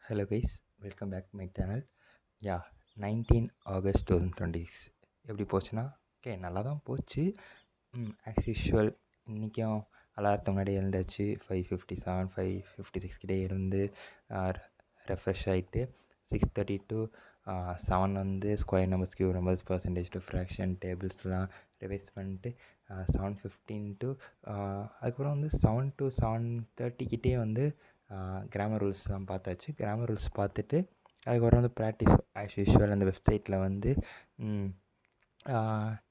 Hello guys, welcome back to my channel. Yeah, 19 August 2020 எப்படி போச்சுன்னா நல்லா தான் போச்சு. ஆஸ் யூஷுவல் இன்றைக்கும் அலாரத்துக்கு முன்னாடி எழுந்தாச்சு. 5:57 5:56 கிட்டே எழுந்து ரெஃப்ரெஷ் ஆகிட்டு 6:30 to 7 வந்து square numbers, cube numbers, percentage to fraction டேபிள்ஸ்லாம் ரிவைஸ் பண்ணிட்டு 7:15 to அதுக்கப்புறம் வந்து 7 to 7:30 கிட்டே வந்து கிராமர் ரூல்ஸ்லாம் பார்த்தாச்சு. கிராமர் ரூல்ஸ் பார்த்துட்டு அதுக்கப்புறம் வந்து ப்ராக்டிஸ் ஆஸ் யூஷுவல் அந்த வெப்சைட்டில் வந்து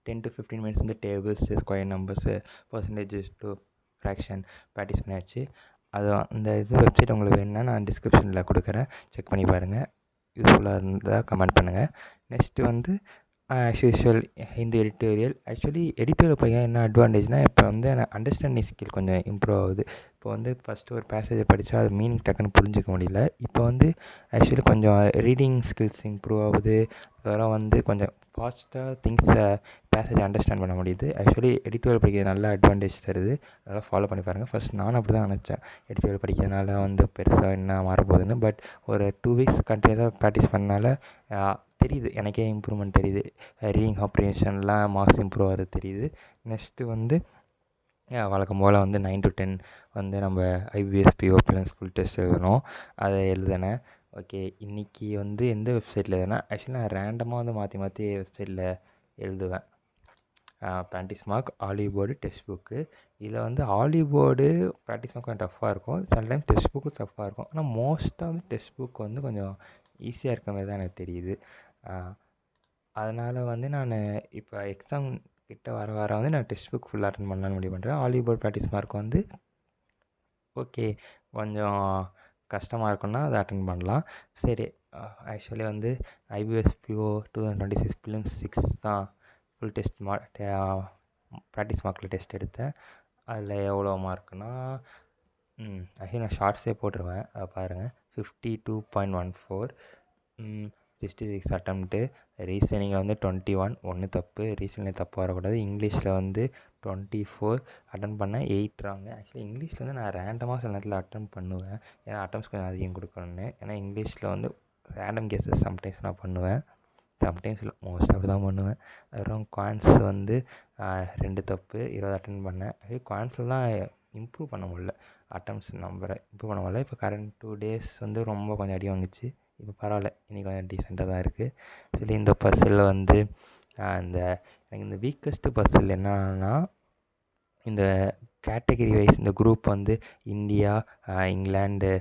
10 to 15 மினிட்ஸ் வந்து tables, square numbers, percentages to fraction practice பண்ணியாச்சு. அது அந்த வெப்சைட் உங்களுக்கு வேணும்னா நான் டிஸ்கிரிப்ஷனில் கொடுக்குறேன், செக் பண்ணி பாருங்கள். யூஸ்ஃபுல்லாக இருந்தால் கமெண்ட் பண்ணுங்கள். நெக்ஸ்ட்டு வந்து as usual Hindi editorial. Actually editorial படிக்க என்ன அட்வான்டேஜ்னால், இப்போ வந்து அண்டர்ஸ்டாண்டிங் ஸ்கில் கொஞ்சம் இம்ப்ரூவ் ஆகுது. இப்போ வந்து ஃபஸ்ட்டு ஒரு பேசேஜை படித்தா அது மீனிங் டக்குன்னு புரிஞ்சிக்க முடியல. இப்போ வந்து ஆக்சுவலி கொஞ்சம் ரீடிங் ஸ்கில்ஸ் இம்ப்ரூவ் ஆகுது. அதெல்லாம் வந்து கொஞ்சம் ஃபாஸ்ட்டாக திங்ஸை பேசேஜை அண்டர்ஸ்டாண்ட் பண்ண முடியுது. ஆக்சுவலி எடிட்டோரியல் படிக்கிறது நல்ல அட்வான்டேஜ் தருது. அதெல்லாம் ஃபாலோ பண்ணி பாருங்கள். ஃபஸ்ட் நானும் அப்படி தான் நினச்சேன், எடிட்டோரியல் படிக்கிறதுனால வந்து பெருசாக என்ன மாறப்போகுதுன்னு. பட் ஒரு 2 வீக்ஸ் கண்டினியூஸாக ப்ராக்டிஸ் பண்ணனால தெரியுது, எனக்கே இம்ப்ரூவ்மெண்ட் தெரியுது. ரீடிங் காம்ப்ரிஹென்ஷன்லாம் மார்க்ஸ் இம்ப்ரூவ் ஆகிறது தெரியுது. நெக்ஸ்ட்டு வந்து வழக்கம் போல் வந்து 9 to 10 வந்து நம்ம IBPS PO prelims full test எழுதணும். அதை எழுதினேன். ஓகே, இன்றைக்கி வந்து எந்த வெப்சைட்டில் எழுதுனா, ஆக்சுவலி நான் ரேண்டமாக வந்து மாற்றி மாற்றி வெப்சைட்டில் எழுதுவேன். Practice mark, olive board, text book. இதில் வந்து ஆலிவ் போர்டு ப்ராக்டிஸ் மார்க் கொஞ்சம் டஃப்பாக இருக்கும், சம்டைம்ஸ் டெக்ஸ்ட் புக்கும் டஃப்பாக இருக்கும். ஆனால் மோஸ்ட்டாக வந்து டெக்ஸ்ட் புக் வந்து கொஞ்சம் ஈஸியாக இருக்க மாதிரி தான் எனக்கு தெரியுது. அதனால் வந்து நான் இப்போ எக்ஸாம் கிட்ட வர வர வந்து நான் டெக்ஸ்ட் புக் ஃபுல்லாக அட்டன் பண்ணலான்னு முடிவு பண்ணுறேன். ஆலிவ் போர்ட் ப்ராக்டிஸ் மார்க் வந்து ஓகே கொஞ்சம் கஷ்டமாக இருக்குன்னா அதை அட்டன் பண்ணலாம். சரி, ஆக்சுவலி வந்து ஐபிஎஸ் பிஓ 2026 ப்ரிலிம்ஸ் 6 தான் ஃபுல் டெஸ்ட் ப்ராக்டிஸ் மார்க்கில் டெஸ்ட் எடுத்தேன். அதில் எவ்வளோ மார்க்குனா ஆக்சுவலி நான் ஷார்ட்ஸே போட்டுருவேன், அதை பாருங்கள். 52.14, 66 அட்டம்ப்ட்டு. ரீசனிங்கில் வந்து 21, ஒன்று தப்பு. ரீசனிங் தப்பு வரக்கூடாது. இங்கிலீஷில் வந்து 24 அட்டன் பண்ணேன், 8 ராங்க. ஆக்சுவலி இங்கிலீஷில் வந்து நான் ரேண்டமாக சில நேரத்தில் அட்டன் பண்ணுவேன், ஏன்னா அட்டம்ஸ் கொஞ்சம் அதிகம் கொடுக்கணுன்னு. ஏன்னா இங்கிலீஷில் வந்து ரேண்டம் கேஸஸ் சம்டைம்ஸ் நான் பண்ணுவேன், சம்டைம்ஸ் இல்லை மோஸ்ட் அப்படி தான் பண்ணுவேன். அதுக்கப்புறம் குவான்ஸ் வந்து 2 தப்பு, 20 அட்டன் பண்ணேன். குவான்ஸில் தான் இம்ப்ரூவ் பண்ண முடியல, அட்டம்ஸ் நம்பரை இம்ப்ரூவ் பண்ண முடியல. இப்போ கரண்ட் 2 days வந்து ரொம்ப கொஞ்சம் அடி வாங்குச்சு. இப்போ பரவாயில்ல, இன்றைக்கி கொஞ்சம் டீசெண்டாக தான் இருக்குது. ஆக்சுவலி இந்த பஸ்ஸில் வந்து எனக்கு இந்த வீக்கஸ்ட்டு பஸ்ஸில் என்னன்னா, இந்த கேட்டகிரி வைஸ் இந்த குரூப் வந்து இந்தியா, இங்கிலாந்து,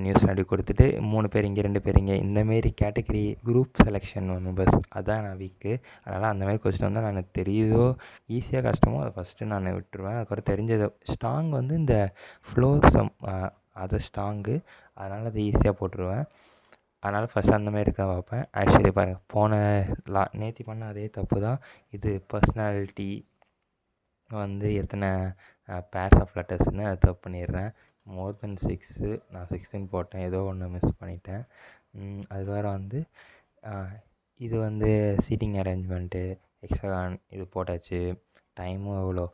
நியூசிலாண்டு கொடுத்துட்டு 3 பேர் இங்கே 2 பேர் இங்கே, இந்தமாரி கேட்டகிரி குரூப் செலெக்ஷன் ஒன்று பஸ், அதான் நான் வீக்கு. அதனால் அந்தமாரி கொஸ்டின் வந்து நான் தெரியுதோ ஈஸியாக கஷ்டமோ அதை ஃபஸ்ட்டு நான் விட்டுருவேன். அதுக்கப்புறம் தெரிஞ்சது ஸ்ட்ராங் வந்து இந்த ஃப்ளோர் சம் அது ஸ்ட்ராங்கு, அதனால் அது ஈஸியாக போட்டுருவேன். அதனால் ஃபஸ்ட் அந்தமாரி இருக்க பார்ப்பேன். ஆக்சுவலி பாருங்கள், நேற்று பண்ண அதே தப்பு தான் இது. பர்சனாலிட்டி வந்து எத்தனை பேர்ஸ் ஆஃப் லெட்டர்ஸ்னு அதை தப்பு பண்ணிடுறேன். மோர் தென் 6, நான் 16 போட்டேன், ஏதோ ஒன்று மிஸ் பண்ணிட்டேன். அதுக்கப்புறம் வந்து இது வந்து சீட்டிங் அரேஞ்ச்மெண்ட்டு, எக்ஸான் இது போட்டாச்சு. டைமும் எவ்வளோ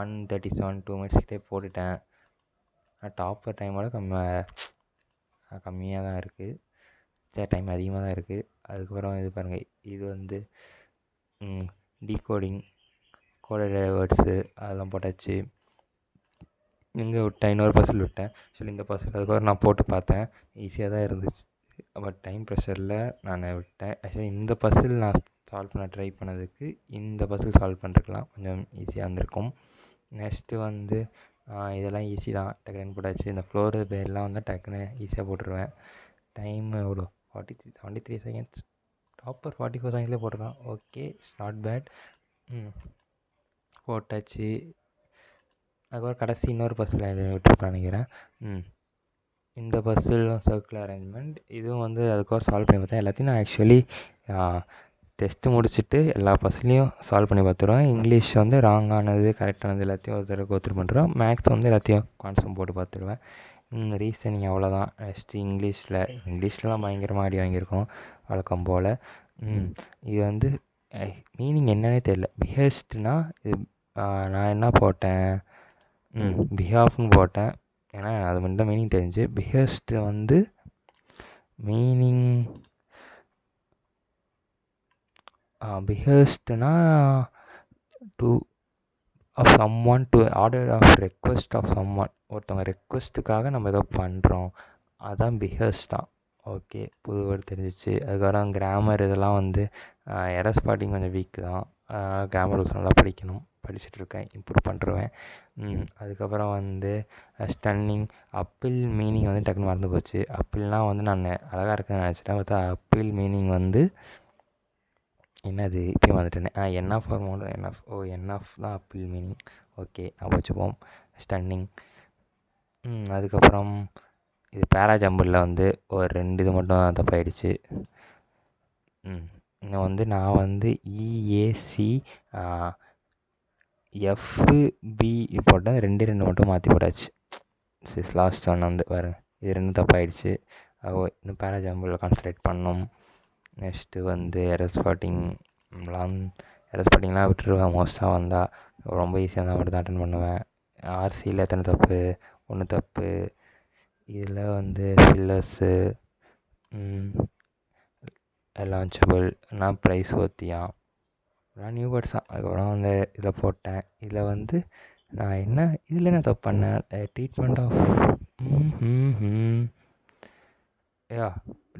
1:37, 2 minutes கிட்டே போட்டுட்டேன். ஆனால் டாப்பர் டைமோட கம்மியாக தான் இருக்குது, சரி டைம் அதிகமாக தான் இருக்குது. அதுக்கப்புறம் இது பாருங்கள், இது வந்து டீகோடிங், கோடட் வேர்ட்ஸு அதெல்லாம் போட்டாச்சு. எங்கே விட்டேன், இன்னொரு பஸ்ஸில் விட்டேன். ஆக்சுவலி இந்த பஸ்ஸில் அதுக்கப்புறம் நான் போட்டு பார்த்தேன், ஈஸியாக தான் இருந்துச்சு. பட் டைம் ப்ரெஷரில் நான் விட்டேன். ஆக்சுவலி இந்த பஸ்ஸில் நான் சால்வ் பண்ண ட்ரை பண்ணதுக்கு இந்த பஸ்ஸில் சால்வ் பண்ணிருக்கலாம், கொஞ்சம் ஈஸியாக இருந்திருக்கும். நெக்ஸ்ட்டு வந்து இதெல்லாம் ஈஸி தான், டக்குன்னு போட்டாச்சு. இந்த ஃப்ளோர் பேர்லாம் வந்து டக்குன்னு ஈஸியாக போட்டுருவேன். டைம் எவ்வளோ 73 செகண்ட்ஸ், டாப்பர் 44 செகண்ட்லேயே போட்டுருக்கான். Okay, not bad. போட்டாச்சு. அதுக்கப்புறம் கடைசி இன்னொரு பஸ்ஸில் விட்டுருப்பேன் நினைக்கிறேன். இந்த பஸ்ஸில் சர்க்குலர் அரேஞ்ச்மெண்ட், இதுவும் வந்து அதுக்கப்புறம் சால்வ் பண்ணி பார்த்தேன். எல்லாத்தையும் நான் ஆக்சுவலி டெஸ்ட்டு முடிச்சுட்டு எல்லா பஸ்லேயும் சால்வ் பண்ணி பார்த்துருவேன். இங்கிலீஷ் வந்து ராங்கானது கரெக்டானது எல்லாத்தையும் ஒரு தடவை கோத்ரூ பண்ணுறேன். மேக்ஸ் வந்து எல்லாத்தையும் கான்செப்ட் போட்டு பார்த்துருவேன். ரீசனிங் அவ்வளோதான். நெக்ஸ்ட்டு இங்கிலீஷ்லலாம் பயங்கரமாக அடி வாங்கியிருக்கோம் வழக்கம் போல். இது வந்து மீனிங் என்னன்னே தெரியல. பிஹேஸ்ட்னா இது நான் என்ன போட்டேன், பிஹாஃப்னு போட்டேன். ஏன்னா அது மட்டும் தான் மீனிங் தெரிஞ்சு. பிஹெஸ்ட்டு வந்து மீனிங் பிஹெஸ்ட்னா to of someone to order of request of someone. ஒருத்தவங்க ரெக்வஸ்ட்டுக்காக நம்ம ஏதோ பண்ணுறோம், அதான் பிஹெஸ்ட் தான். ஓகே, புது வேர்டு தெரிஞ்சிச்சு. அதுக்கப்புறம் கிராமர் இதெல்லாம் வந்து எரர் ஸ்பாட்டிங் கொஞ்சம் வீக் தான். கிராமர் ரூல்ஸ் நல்லா படிக்கணும், படிச்சுட்ருக்கேன், இம்ப்ரூவ் பண்ணிருவேன். அதுக்கப்புறம் வந்து ஸ்டன்னிங் அப்பிள் மீனிங் வந்து டக்குன்னு மறந்து போச்சு. அப்பிள்னால் வந்து நான் அழகாக இருக்குன்னு நினச்சிட்டேன். பார்த்தா அப்பிள் மீனிங் வந்து என்னது இப்போயும் வந்துட்டேனே. என்ஆஃப் ஃபார்மோட என்ஆஃப். என்ஆஃப் தான் அப்பிள் மீனிங். ஓகே, நான் வச்சுப்போம். ஸ்டன்னிங். அதுக்கப்புறம் இது பேரா ஜம்பிளில் வந்து ஒரு 2 இது மட்டும் தப்பாயிடுச்சு. இன்னும் வந்து நான் வந்து இஏசி எஃப்பி போட்டேன். 2 மட்டும் மாற்றி போட்டாச்சு. லாஸ்ட் ஒன் வந்து பாருங்க, இது 2 தப்பாயிடுச்சு. இன்னும் பேரா ஜம்பிளில் கான்சன்ட்ரேட் பண்ணணும். நெக்ஸ்ட்டு வந்து எரர் ஸ்பாட்டிங்லாம் விட்டுருவேன். மோஸ்ட்டாக வந்தால் ரொம்ப ஈஸியாக இருந்தால் மட்டும் தான் அட்டன் பண்ணுவேன். ஆர்சியில் எத்தனை தப்பு? 1 தப்பு. இதில் வந்து ஃபில்லர்ஸு லான்ச்சபிள் நான் ப்ரைஸ் ஒர்த்தியான் நான் நியூ வேர்ட்ஸ் தான். அதுக்கப்புறம் வந்து இதில் போட்டேன். இதில் வந்து நான் இதில் என்ன தப்பு பண்ணேன்? ட்ரீட்மெண்ட் ஆஃப்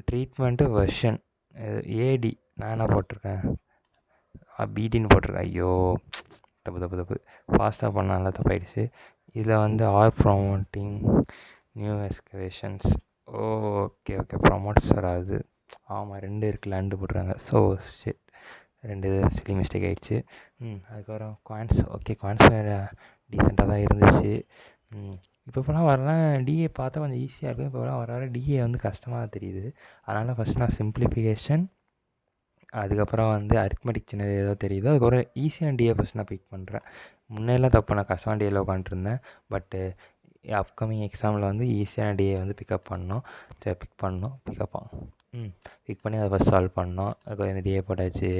ட்ரீட்மெண்ட்டு வெர்ஷன் ஏடி நான் என்ன போட்டிருக்கேன்? பிடின்னு போட்டிருக்கேன். ஐயோ, தப்பு. ஃபாஸ்ட்டாக பண்ணால தப்பாயிடுச்சு. இதில் வந்து R promoting new excavations. Okay, promotes வராது. ஆமாம், 2 இருக்குல்ல, 2 போட்டுருக்காங்க. ஸோ ஷிட், 2 சில்லி மிஸ்டேக் ஆகிடுச்சு. அதுக்கப்புறம் காயின்ஸ். ஓகே, காயின்ஸ் டீசெண்டாக தான் இருந்துச்சு. இப்போலாம் வரலாம் டிஏ பார்த்தா கொஞ்சம் ஈஸியாக இருக்கும். இப்போலாம் வர டிஏ வந்து கஷ்டமாக தெரியுது. அதனால் ஃபஸ்ட் நான் சிம்பிளிஃபிகேஷன், அதுக்கப்புறம் வந்து அரித்மெட்டிக் சின்னது ஏதோ தெரியுது, அதுக்கப்புறம் ஈஸியான டிஏ ஃபஸ்ட் நான் பிக் பண்ணுறேன். முன்னெல்லாம் தப்பு, நான் கஷ்டமான டிஏல உட்காந்துருந்தேன். பட்டு அப்கமிங் எக்ஸாமில் வந்து ஈஸியான டிஏ வந்து பிக்கப் பண்ணோம். பிக் பண்ணி அதை ஃபஸ்ட் சால்வ் பண்ணோம். அதுக்கு இந்த டிஏ போட்டாச்சு.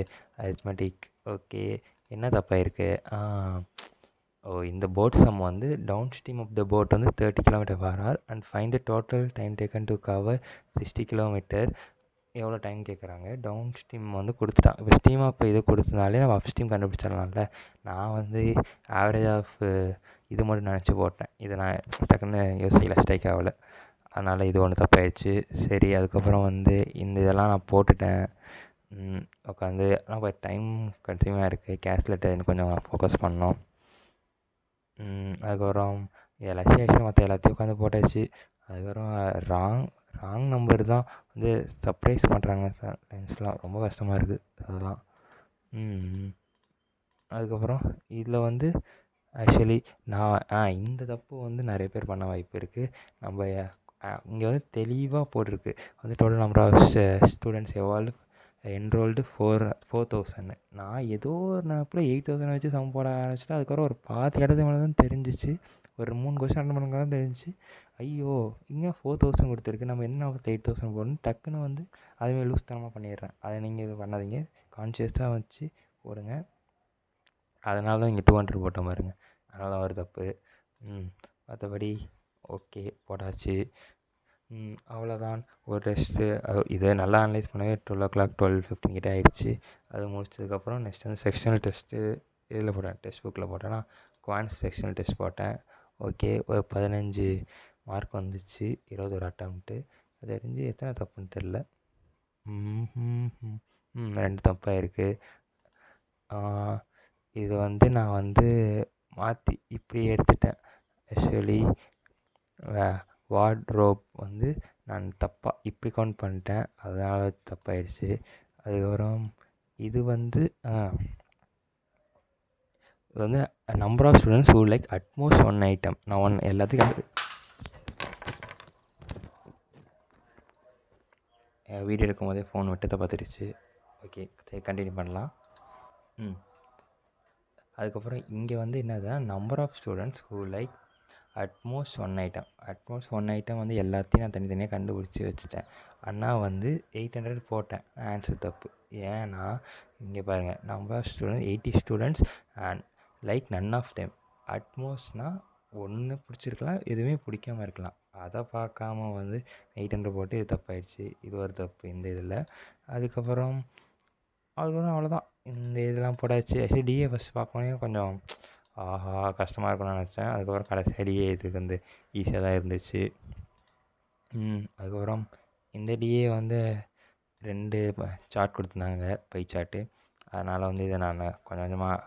அரித்மெட்டிக். ஓகே, என்ன தப்பாயிருக்கு? இந்த போட் சம் வந்து downstream of the boat வந்து 30 km/h and find the total time taken to cover 60 km. எவ்வளோ டைம் கேட்குறாங்க. டவுன் ஸ்ட்ரீம் வந்து கொடுத்துட்டான். இப்போ ஸ்ட்ரீம் ஆஃப் இது கொடுத்தனாலே நம்ம அப் ஸ்ட்ரீம் கண்டுபிடிச்சிடலாம்ல. நான் வந்து ஆவரேஜ் ஆஃப் இது மட்டும் நினச்சி போட்டேன். இதை நான் டக்குன்னு யோசிக்கல, ஸ்ட்ரைக் ஆகலை. அதனால் இது ஒன்று தப்பாயிடுச்சு. சரி, அதுக்கப்புறம் வந்து இந்த இதெல்லாம் நான் போட்டுட்டேன். உட்காந்து ஆனால் டைம் கன்சியூமாக இருக்குது. கேல்குலேட்டர் இன்னும் கொஞ்சம் ஃபோக்கஸ் பண்ணோம். அதுக்கப்புறம் எல்லாத்தையும் மற்ற எல்லாத்தையும் உட்காந்து போட்டாச்சு. அதுக்கப்புறம் ராங் நம்பர் தான் வந்து சர்ப்ரைஸ் பண்ணுறாங்க டைம்ஸ்லாம். ரொம்ப கஷ்டமாக இருக்குது அதெல்லாம். அதுக்கப்புறம் இதில் வந்து ஆக்சுவலி நான் இந்த தப்பு வந்து நிறைய பேர் பண்ண வாய்ப்பு இருக்குது. நம்ம இங்கே வந்து தெளிவாக போட்டிருக்கு வந்து total number of students evolve enrolled 4,000. நான் ஏதோ ஒரு நினப்பில் 8,000 வச்சு சம் போட ஆரம்பிச்சிட்டேன். அதுக்கப்புறம் ஒரு பாதி இடத்துக்கு மேலே தான் தெரிஞ்சிச்சு. ஒரு 3 கொஸ்டின் அட்டன் பண்ணுங்க தான் தெரிஞ்சிச்சு. ஐயோ, இங்கே 4,000 கொடுத்துருக்கு, நம்ம என்ன 8,000 போடணும், டக்குன்னு வந்து அதுமாதிரி லூஸ்தனமாக பண்ணிடுறேன். அதை நீங்கள் இது பண்ணாதீங்க, கான்ஷியஸாக வச்சு போடுங்க. அதனால தான் இங்கே 200 போட்ட பாருங்க. அதனால தான் ஒரு தப்பு. மற்றபடி ஓகே, போட்டாச்சு. அவ்வளோதான். ஒரு டெஸ்ட்டு இதை நல்லா அனலைஸ் பண்ணவே 12 o'clock 12:15 கிட்டே ஆகிடுச்சு. அது முடிச்சதுக்கப்புறம் நெக்ஸ்ட் வந்து செக்ஷனல் டெஸ்ட்டு இதில் போட்டேன், டெக்ஸ்ட் புக்கில் போட்டேன்னா குவான்ஸ் செக்ஷனல் டெஸ்ட் போட்டேன். ஓகே, ஒரு 15 மார்க் வந்துச்சு, 21 அட்டம்ப்ட்டு. அது தெரிஞ்சு எத்தனை தப்புன்னு தெரில. 2 தப்பாக இருக்குது. இது வந்து நான் வந்து மாற்றி இப்படி எடுத்துட்டேன். ஆக்சுவலி வார்ட்ரோப் வந்து நான் தப்பாக இப்படி கவுண்ட் பண்ணிட்டேன், அதனால் தப்பாயிடுச்சு. அதுக்கப்புறம் இது வந்து number of students who like at most 1 item. நான் எல்லாத்துக்கும் வீடியோ எடுக்கும் போதே ஃபோன் விட்டு பார்த்துருச்சு. ஓகே, சரி, கண்டினியூ பண்ணலாம். அதுக்கப்புறம் இங்கே வந்து என்னதுன்னா number of students who like at most 1 item. At most 1 item வந்து எல்லாத்தையும் நான் தனித்தனியாக கண்டுபிடிச்சி வச்சுட்டேன். ஆனால் வந்து 800 போட்டேன், ஆன்சர் தப்பு. ஏன்னா இங்கே பாருங்கள், number of students 80 students and like none of them. அட்மோஸ்ட்னால் ஒன்று பிடிச்சிருக்கலாம், எதுவுமே பிடிக்காம இருக்கலாம். அதை பார்க்காம வந்து 800 போட்டு இது தப்பாயிடுச்சு. இது ஒரு தப்பு இந்த இதில். அதுக்கப்புறம் அவ்வளோதான். இந்த இதெல்லாம் போட்டாச்சு. ஆக்சுவலி டிஏ ஃபஸ்ட்டு பார்க்கவே கொஞ்சம் ஆஹா கஷ்டமாக இருக்கும்னு நினச்சேன். அதுக்கப்புறம் கடைசியாக டிஏ இதுக்கு வந்து ஈஸியாக தான் இருந்துச்சு. அதுக்கப்புறம் இந்த டிஏ வந்து 2 சார்ட் கொடுத்துருந்தாங்க, பை சார்ட்டு. அதனால் வந்து இதை நான் கொஞ்சம் கொஞ்சமாக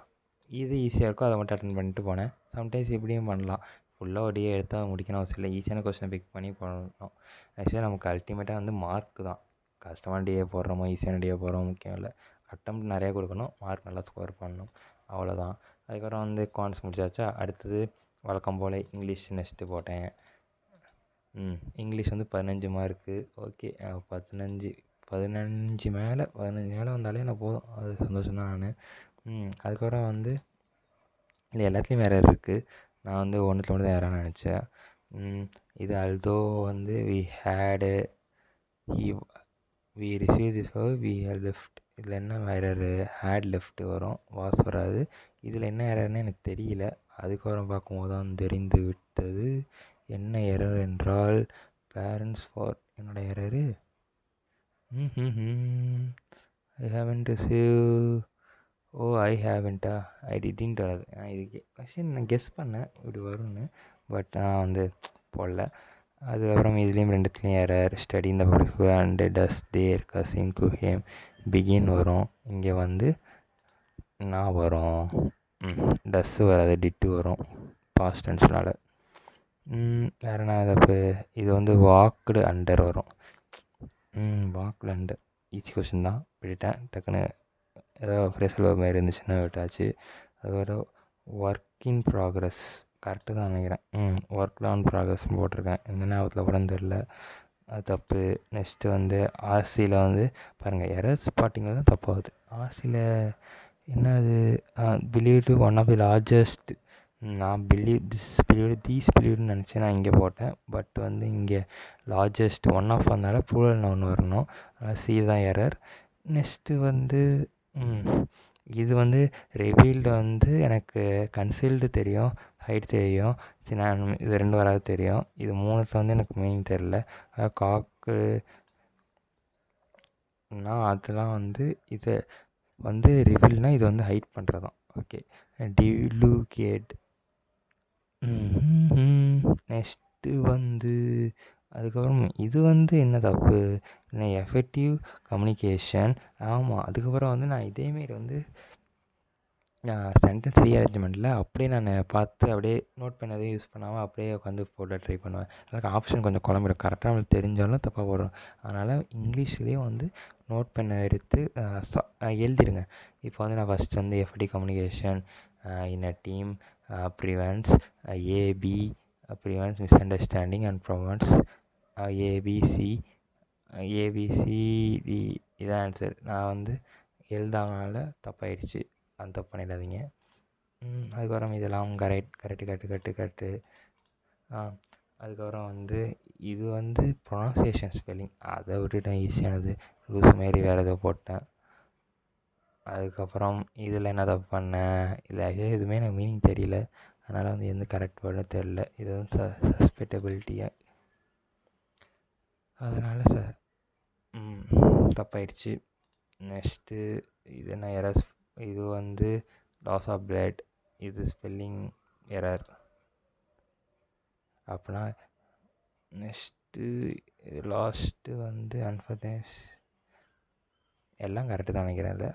இது ஈஸியாக இருக்கோ அதை மட்டும் அட்டன் பண்ணிட்டு போனேன். சம்டைம்ஸ் இப்படியும் பண்ணலாம். ஃபுல்லாக ஒரு டிஏ எடுத்தால் முடிக்கணும் அவசியம் இல்லை. ஈஸியான கொஸ்டினை பிக் பண்ணி போடணும். ஆக்சுவலாக நமக்கு அல்டிமேட்டாக வந்து மார்க்கு தான். கஷ்டமான டிஏ போடுறோமோ ஈஸியான டிஏ போடுறோமோ முக்கியம் இல்லை. அட்டெம்ப்ட் நிறையா கொடுக்கணும், மார்க் நல்லா ஸ்கோர் பண்ணணும், அவ்வளோதான். அதுக்கப்புறம் வந்து குவான்ஸ் முடிச்சாச்சா. அடுத்தது வழக்கம் போல் இங்கிலீஷ் நெக்ஸ்ட்டு போட்டேன். இங்கிலீஷ் வந்து 15 மார்க்கு. ஓகே, 15 மேலே வந்தாலே எனக்கு போதும், அது சந்தோஷம் தான். நான் அதுக்கப்புறம் வந்து இல்லை எல்லாத்துலேயும் எரர் இருக்குது. நான் வந்து ஒன்றுத்தில் மட்டும் தான் எரர்னு நினச்சேன். இது அல்தோ வந்து we receive this we had left. இதில் என்ன எரரு? ஹேட் லெஃப்ட் வரும், வாஸ் வராது. இதில் என்ன எரர்னு எனக்கு தெரியல. அதுக்கப்புறம் பார்க்கும்போது தான் தெரிந்து விட்டது. என்ன எரர் என்றால் பேரண்ட்ஸ் ஃபார் என்னோட error I haven't receive. I ஹேவன்ட்டா, ஐ டிடன்ட் வராது. இதுக்கு கொஷின் நான் கெஸ் பண்ணேன் இப்படி வரும்னு, பட் நான் வந்து போடல. அதுக்கப்புறம் இதுலேயும் 2த்துலேயும் எரர். ஸ்டடி இந்த public and does their cousin குஹேம் பிகின் வரும். இங்கே வந்து நான் வரும், டஸ்ஸு வராது, டிட்டு வரும் பாஸ்ட் டென்ஸ்னால. வேறு என்ன தப்பு? இது வந்து வாக்குடு அண்டர் வரும். வாக்குடு அண்டர் ஈஸி கொஷின் தான், விட்டுட்டேன். டக்குன்னு ஏதோ ஃப்ரேஸில் ஒரு மாதிரி இருந்துச்சுன்னா விட்டாச்சு. அதுக்கப்புறம் ஒர்க் இன் ப்ராக்ரஸ் கரெக்டு தான் நினைக்கிறேன். ஒர்க் ஆன் ப்ராக்ரஸ்ன்னு போட்டிருக்கேன், என்ன ஞாபகத்தில் படம் தெரில, அது தப்பு. நெக்ஸ்ட்டு வந்து ஆர்சியில் வந்து பாருங்கள், எரர் ஸ்பாட்டிங்கில் தான் தப்பாகுது. ஆர்சியில் என்னது? Believe to one of the largest. நான் தீஸ் பிலீவ்னு நினச்சி நான் இங்கே போட்டேன். பட் வந்து இங்கே லார்ஜஸ்ட் ஒன் ஆஃப் வந்தால ப்ளூரல் நவுன் வரணும். சி தான் எரர். நெக்ஸ்ட்டு வந்து இது வந்து ரிவீல்டு வந்து எனக்கு கன்சீல்டு தெரியும், ஹைட் தெரியும், நான் இது 2 வராது தெரியும். இது 3த்தில் வந்து எனக்கு மீனிங் தெரில. காக்குனா அதெல்லாம் வந்து இது வந்து ரிவீல்னால் இது வந்து ஹைட் பண்ணுறதான். ஓகே, டிலுகேட். நெக்ஸ்ட்டு வந்து அதுக்கப்புறம் இது வந்து என்ன தப்பு? Effective communication. ஆமாம், அதுக்கப்புறம் வந்து நான் இதேமாரி வந்து சென்டென்ஸ் ரீஅரேஞ்ச்மெண்ட்டில் அப்படியே நான் பார்த்து அப்படியே நோட் பண்ணதே யூஸ் பண்ணாமல் அப்படியே உட்காந்து போட ட்ரை பண்ணுவேன். எனக்கு ஆப்ஷன் கொஞ்சம் குழம்பிடும், கரெக்டாக நம்மளுக்கு தெரிஞ்சாலும் தப்பாக போடுறோம். அதனால் இங்கிலீஷ்லேயும் வந்து நோட் பண்ண எடுத்து எழுதிடுங்க. இப்போ வந்து நான் ஃபஸ்ட்டு வந்து effective communication in a team prevents A B prevents misunderstanding and promotes A B C D. இதான் ஆன்சர். நான் வந்து எழுதாதனால தப்பாயிடுச்சு, அந்த தப்பு பண்ணிடாதீங்க. அதுக்கப்புறம் இதெல்லாம் கரெக்டு. அதுக்கப்புறம் வந்து இது வந்து ப்ரொனன்சியேஷன் ஸ்பெல்லிங் அதை விட்டுட்டேன், ஈஸியானது. லூஸ் மாரி வேறு ஏதோ போட்டேன். அதுக்கப்புறம் இதில் என்ன தப்பு பண்ணேன்? இதில் ஆக்சுவலி எதுவுமே எனக்கு மீனிங் தெரியல, அதனால் வந்து எந்த கரெக்ட் வேர்டும் தெரில. இது வந்து சஸ்பெக்டபிலிட்டியாக, அதனால் தப்பாயிடுச்சு. நெக்ஸ்ட்டு இது என்ன எரர்? இது வந்து லாஸ் ஆஃப் பிளட், இது ஸ்பெல்லிங் எரர். அப்படின்னா நெக்ஸ்ட்டு லாஸ்ட்டு வந்து அன்ஃபர்னேஸ் எல்லாம் கரெக்டு தான் நினைக்கிறேன். இல்லை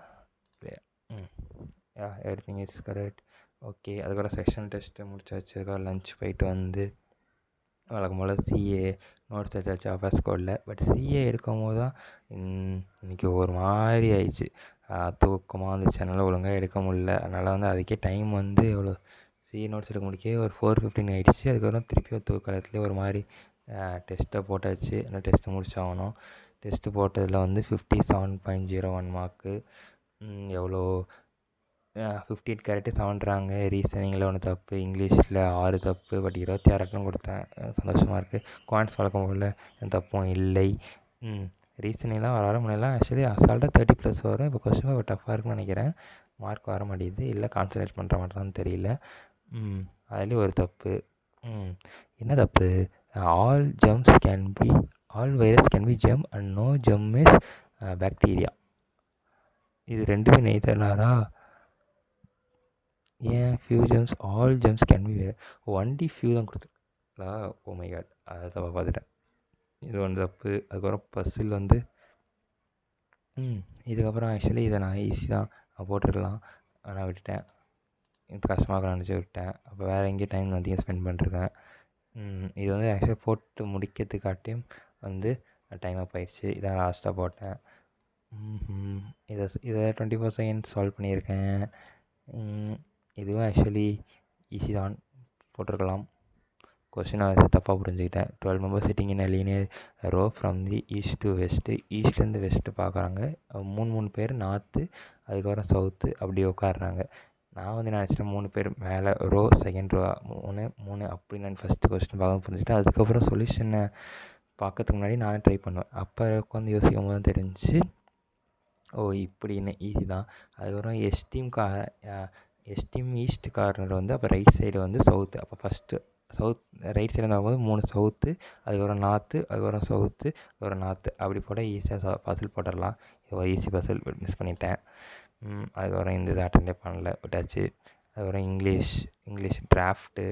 எவ்ரிதிங் இஸ் கரெக்ட். ஓகே, அதுக்கப்புறம் செக்ஷன் டெஸ்ட்டு முடிச்சாச்சு. அதுக்கப்புறம் லஞ்ச் போயிட்டு வந்து வழக்கம் போல் சிஏ நோட்ஸ் எடுத்தாச்சு ஆஃபர்ஸ் கோடில். பட் சிஏ எடுக்கும் போது தான் இன்றைக்கி ஒரு மாதிரி ஆயிடுச்சு, தூக்கமாக வந்துச்சு, அதனால் ஒழுங்காக எடுக்க முடில. அதனால் வந்து அதுக்கே டைம் வந்து எவ்வளோ சிஏ நோட்ஸ் எடுக்க முடிக்கே ஒரு 4:15 ஆகிடுச்சு. அதுக்கப்புறம் திருப்பி ஒரு தூக்கத்துலேயே ஒரு மாதிரி டெஸ்ட்டை போட்டாச்சு. ஆனால் டெஸ்ட்டு முடிச்சாகணும். டெஸ்ட்டு போட்டதில் வந்து 57.01 மார்க்கு. எவ்வளோ 58 கரெக்டு, 7றாங்க. ரீசனிங்கில் 1 தப்பு, இங்கிலீஷில் 6 தப்பு. பட் 26 அட்டம் கொடுத்தேன், சந்தோஷமாக இருக்குது. குவான்ஸ் வழக்கம் போல் எந்த தப்பும் இல்லை. ரீசனிங்லாம் வர முன்னெல்லாம் ஆக்சுவலி அசால்ட்டாக 30+ வரும். இப்போ கொஸ்டின் பேப்பர் டஃப்பாக இருக்குன்னு நினைக்கிறேன், மார்க் வர மாட்டேங்குது. இல்லை கான்சன்ட்ரேட் பண்ணுற மாட்டேறான்னு தெரியல. அதுலேயும் 1 தப்பு. ம். என்ன தப்பு? All germs can be all virus can be germ and no germ is bacteria. இது 2மே நெய்தராரா? ஏன் few germs all germs can be only few தான் கொடுத்துருக்கா? ஓ மை காட், அதை தப்பாக பார்த்துட்டேன். இது ஒன்று தப்பு. அதுக்கப்புறம் பஸ்ஸில் வந்து இதுக்கப்புறம் ஆக்சுவலி இதை நான் ஈஸி தான் போட்டிருக்கலாம், நான் விட்டுட்டேன். இது கஷ்டமாக நினச்சி விட்டேன். அப்போ வேறு எங்கேயும் டைம் அதிகம் ஸ்பெண்ட் பண்ணிருக்கேன். இது வந்து ஆக்சுவலி போட்டு முடிக்கிறதுக்காட்டியும் வந்து டைம் அப் ஆயிடுச்சு. இதை லாஸ்ட்டாக போட்டேன். இதை 24 செகண்ட்ஸ் சால்வ் பண்ணியிருக்கேன். இதுவும் ஆக்சுவலி ஈஸி தான், போட்டிருக்கலாம். கொஸ்டின் அதை தப்பாக புரிஞ்சுக்கிட்டேன். 12 members sitting in linear row from the east to west. ஈஸ்ட்லேருந்து வெஸ்ட்டு பார்க்குறாங்க. 3 பேர் நார்த்து, அதுக்கப்புறம் சவுத்து அப்படி உட்காடுறாங்க. நான் வந்து நினச்சிட்டேன் 3 பேர் மேலே ரோ, செகண்ட் ரோ 3 அப்படி நான் ஃபஸ்ட்டு கொஸ்டின் பார்க்க புரிஞ்சுட்டேன். அதுக்கப்புறம் சொல்யூஷனை பார்க்கறதுக்கு முன்னாடி நானே ட்ரை பண்ணுவேன். அப்போ உட்காந்து யோசிக்கும் போது தான் தெரிஞ்சு, ஓ இப்படின்னு ஈஸி தான். அதுக்கப்புறம் எஸ்டீம் ஈஸ்ட் கார்னர் வந்து அப்போ ரைட் சைடு வந்து சவுத்து. அப்போ ஃபஸ்ட்டு சவுத் ரைட் சைடு வரும்போது 3 சவுத்து, அதுக்கப்புறம் நார்த்து, அதுக்கப்புறம் சவுத்து, அதுக்கப்புறம் நார்த்து அப்படி போட்டால் ஈஸியாக பசில் போட்டுடலாம். இது ஈஸி பசில் மிஸ் பண்ணிட்டேன். அதுக்கப்புறம் இந்த இது அட்டெண்டே பண்ணல, விட்டாச்சு. அதுக்கப்புறம் இங்கிலீஷ் டிராஃப்ட்டு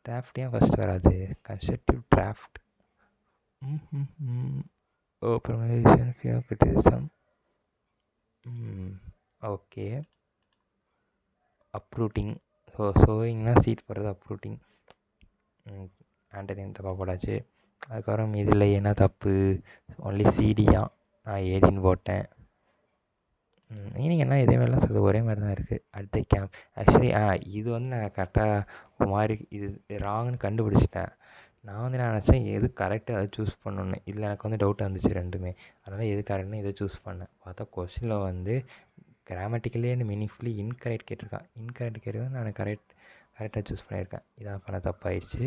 டிராஃப்ட் ஏன் ஃபஸ்ட் வராது? Constructive draft, promotion, criticism, okay. Uprooting, சோயிங்னா சீட் போடுறது, அப்ரூட்டிங். ஆண்டனின் தப்பாக போடாச்சு. அதுக்கப்புறம் இதில் என்ன தப்பு? ஒன்லி சிடியா, நான் ஏடின்னு போட்டேன். மீனிங் என்ன இதே மாதிரிலாம் சொல்லுது, ஒரே மாதிரி தான் இருக்குது. அடுத்த ஆக்சுவலி இது வந்து நான் கரெக்டாக ஒரு மாதிரி இது ராங்னு கண்டுபிடிச்சிட்டேன். நான் வந்து என்ன நினச்சேன், எது கரெக்டு அதை சூஸ் பண்ணணுன்னு. இதில் எனக்கு வந்து டவுட்டாக இருந்துச்சு ரெண்டுமே. அதனால் எது கரெக்டுன்னு இதை சூஸ் பண்ணேன். பார்த்தா கொஸ்டினில் வந்து கிராமட்டிக்கலி அண்ட் மீனிங்ஃபுல்லி இன்கரெக்ட் கேட்டிருக்கான். இன்கரெக்ட் கேட்டிருக்கான், நான் கரெக்டாக சூஸ் பண்ணியிருக்கேன். இதான் பண்ண தப்பாயிடுச்சு.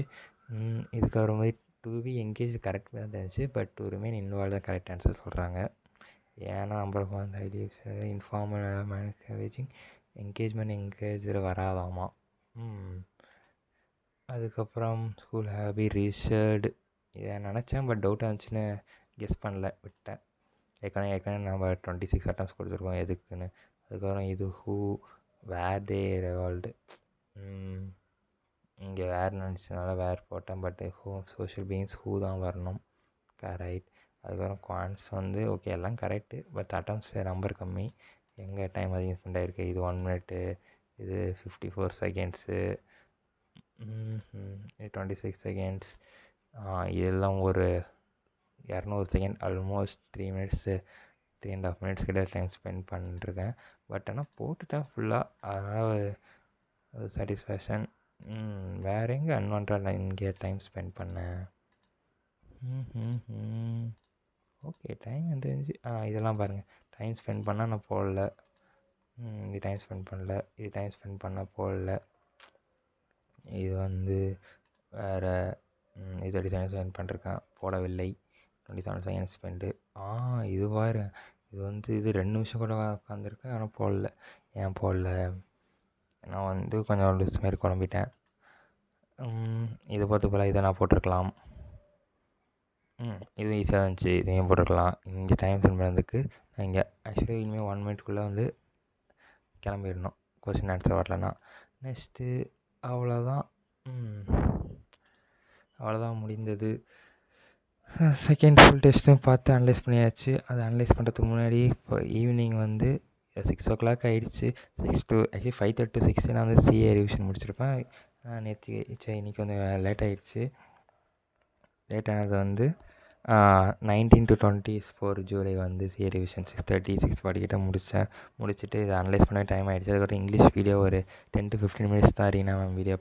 இதுக்கப்புறம் மாதிரி டு பி என்கேஜ் கரெக்ட் தான் தெரிஞ்சு, பட் டு ரிமைன் இன்வால்வ் தான் கரெக்ட் ஆன்சர் சொல்கிறாங்க. ஏன்னா நம்பர் ஆஃப் வந்து ஐடியாஸ் இன்ஃபார்மல் மேனேஜிங் என்கேஜில் வராதாமா. அதுக்கப்புறம் ஸ்கூல் ஹேபி ரீசர்டு, இதை நினச்சேன் பட் டவுட்டாக இருந்துச்சுன்னு கெஸ் பண்ணல, விட்டேன். ஏற்கனவே நம்ம 26 அட்டம்ஸ் கொடுத்துருக்கோம் எதுக்குன்னு. அதுக்கப்புறம் இது வேர் தே ரெவால்டு, இங்கே வேர் நினச்சதுனால வேர் போட்டேன். பட் சோஷியல் பீயிங்ஸ் தான் வரணும். ரைட். அதுக்கப்புறம் குவான்ஸ் வந்து ஓகே எல்லாம் கரெக்டு, பட் அட்டம்ஸ் நம்பர் கம்மி. எங்கே டைம் அதிகம் ஸ்பெண்ட் ஆகிருக்கு? இது 1 மினிட்டு, இது 54 செகண்ட்ஸு, இது 26 செகண்ட்ஸ், இதெல்லாம் ஒரு 200 செகண்ட், ஆல்மோஸ்ட் 3 மினிட்ஸு 3.5 மினிட்ஸ் கிட்ட டைம் ஸ்பெண்ட் பண்ணிருக்கேன். பட் ஆனால் போட்டுட்டேன் ஃபுல்லாக, அதனால் ஒரு சாட்டிஸ்ஃபேக்ஷன். வேறு எங்கே அன்வான்டாக இங்கே டைம் ஸ்பெண்ட் பண்ணேன்? ஓகே டைம் தெரிஞ்சு இதெல்லாம் பாருங்கள். டைம் ஸ்பெண்ட் பண்ணால் நான் போடல, இது டைம் ஸ்பெண்ட் பண்ணல, இது டைம் ஸ்பெண்ட் பண்ணால் போடல. இது வந்து வேறு இது டைம் ஸ்பெண்ட் பண்ணிருக்கேன், போடவில்லை. 27 செகண்ட் ஸ்பெண்டு. இது பாரு, இது வந்து இது 2 நிமிஷம் கூட உட்காந்துருக்கேன், ஆனால் போடல. ஏன் போடல? நான் வந்து கொஞ்சம் லிஸ்ட் மாரி குழம்பிட்டேன். இதை பார்த்து போல் இதை நான் போட்டிருக்கலாம். இதுவும் ஈஸியாக இருந்துச்சு, இதையும் போட்டிருக்கலாம். இங்கே டைம் ஸ்பெண்ட் பண்ணதுக்கு நான் இங்கே ஆக்சுவலி இனிமேல் 1 மினிட்குள்ளே வந்து கிளம்பிடணும், கொஸ்டின் ஆன்சர் வரலன்னா. நெக்ஸ்ட்டு அவ்வளோதான். அவ்வளோதான் முடிந்தது. செகண்ட் ஃபுல் டெஸ்ட்டும் பார்த்து அனலைஸ் பண்ணியாச்சு. அதை அனலைஸ் பண்ணுறதுக்கு முன்னாடி இப்போ ஈவினிங் வந்து 6 ஓ கிளாக் ஆகிடுச்சு. 6 to ஆக்சுவலி 5:30 to 6 நான் வந்து சிஏ ரிவிஷன் முடிச்சிருப்பேன். இன்றைக்கி கொஞ்சம் லேட் ஆகிடுச்சு. லேட் ஆனது வந்து 19 to 24 ஜூலை வந்து சிஏ ரிவிஷன் 6:30 6:40 கிட்ட முடிச்சுட்டு இதை அனலைஸ் பண்ண டைம் ஆகிடுச்சு. அதுக்கப்புறம் இங்கிலீஷ் வீடியோ ஒரு 10 to 15 மினிட்ஸ் தான் ரீனா மேம் வீடியோ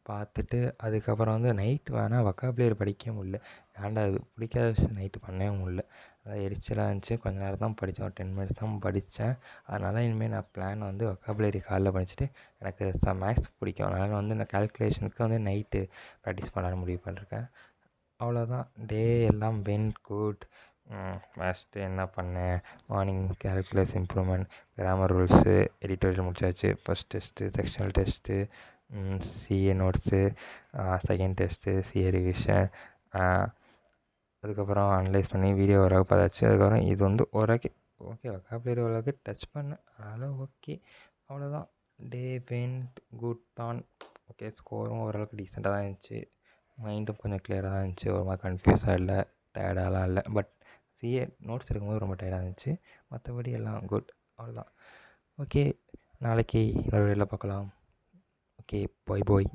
பார்த்துட்டு அதுக்கப்புறம் வந்து நைட்டு வேணால் வொக்காபுலரி படிக்க முடியல. ஏன்டா அது பிடிக்காத விஷயம் நைட்டு பண்ணவே முடியல. அதாவது எரிச்சலாக இருந்துச்சு. கொஞ்ச நேரம் தான் படித்தேன், ஒரு 10 மினிட்ஸ் தான் படித்தேன். அதனால் இனிமேல் நான் பிளான் வந்து வொக்காபுலரி காலைல படிச்சுட்டு, எனக்கு மேக்ஸ் பிடிக்கும், அதனால் வந்து இந்த கால்குலேஷனுக்கு வந்து நைட்டு ப்ராக்டிஸ் பண்ணலான்னு முடிவு பண்ணிருக்கேன். அவ்வளோதான். டே எல்லாம் வென் குட். ஃபஸ்ட்டு என்ன பண்ணேன், morning calculus improvement, grammar rules, editorial முடிச்சாச்சு. First test, sectional test, CA notes, second test, CA revision, அதுக்கப்புறம் அனலைஸ் பண்ணி வீடியோ ஓரளவுக்கு பார்த்தாச்சு. அதுக்கப்புறம் இது வந்து ஓரளவுக்கு ஓகே வொக்காபுலரி ஓரளவுக்கு டச் பண்ணேன். அதனால் ஓகே அவ்வளோதான். டே வென்ட் குட் தான். ஓகே ஸ்கோரும் ஓரளவுக்கு டீசெண்டாக தான் இருந்துச்சு. மைண்டும் கொஞ்சம் கிளியராக தான் இருந்துச்சு. ஒரு மாதிரி கன்ஃபியூஸாக இல்லை, டயர்டாலாம் இல்லை. பட் சிஏ நோட்ஸ் எடுக்கும்போது ரொம்ப டயர்டாக இருந்துச்சு. மற்றபடி எல்லாம் குட். அவ்வளோதான். ஓகே நாளைக்கு இன்னொரு வீடியோவில் பார்க்கலாம். ஓகே பாய் பாய்.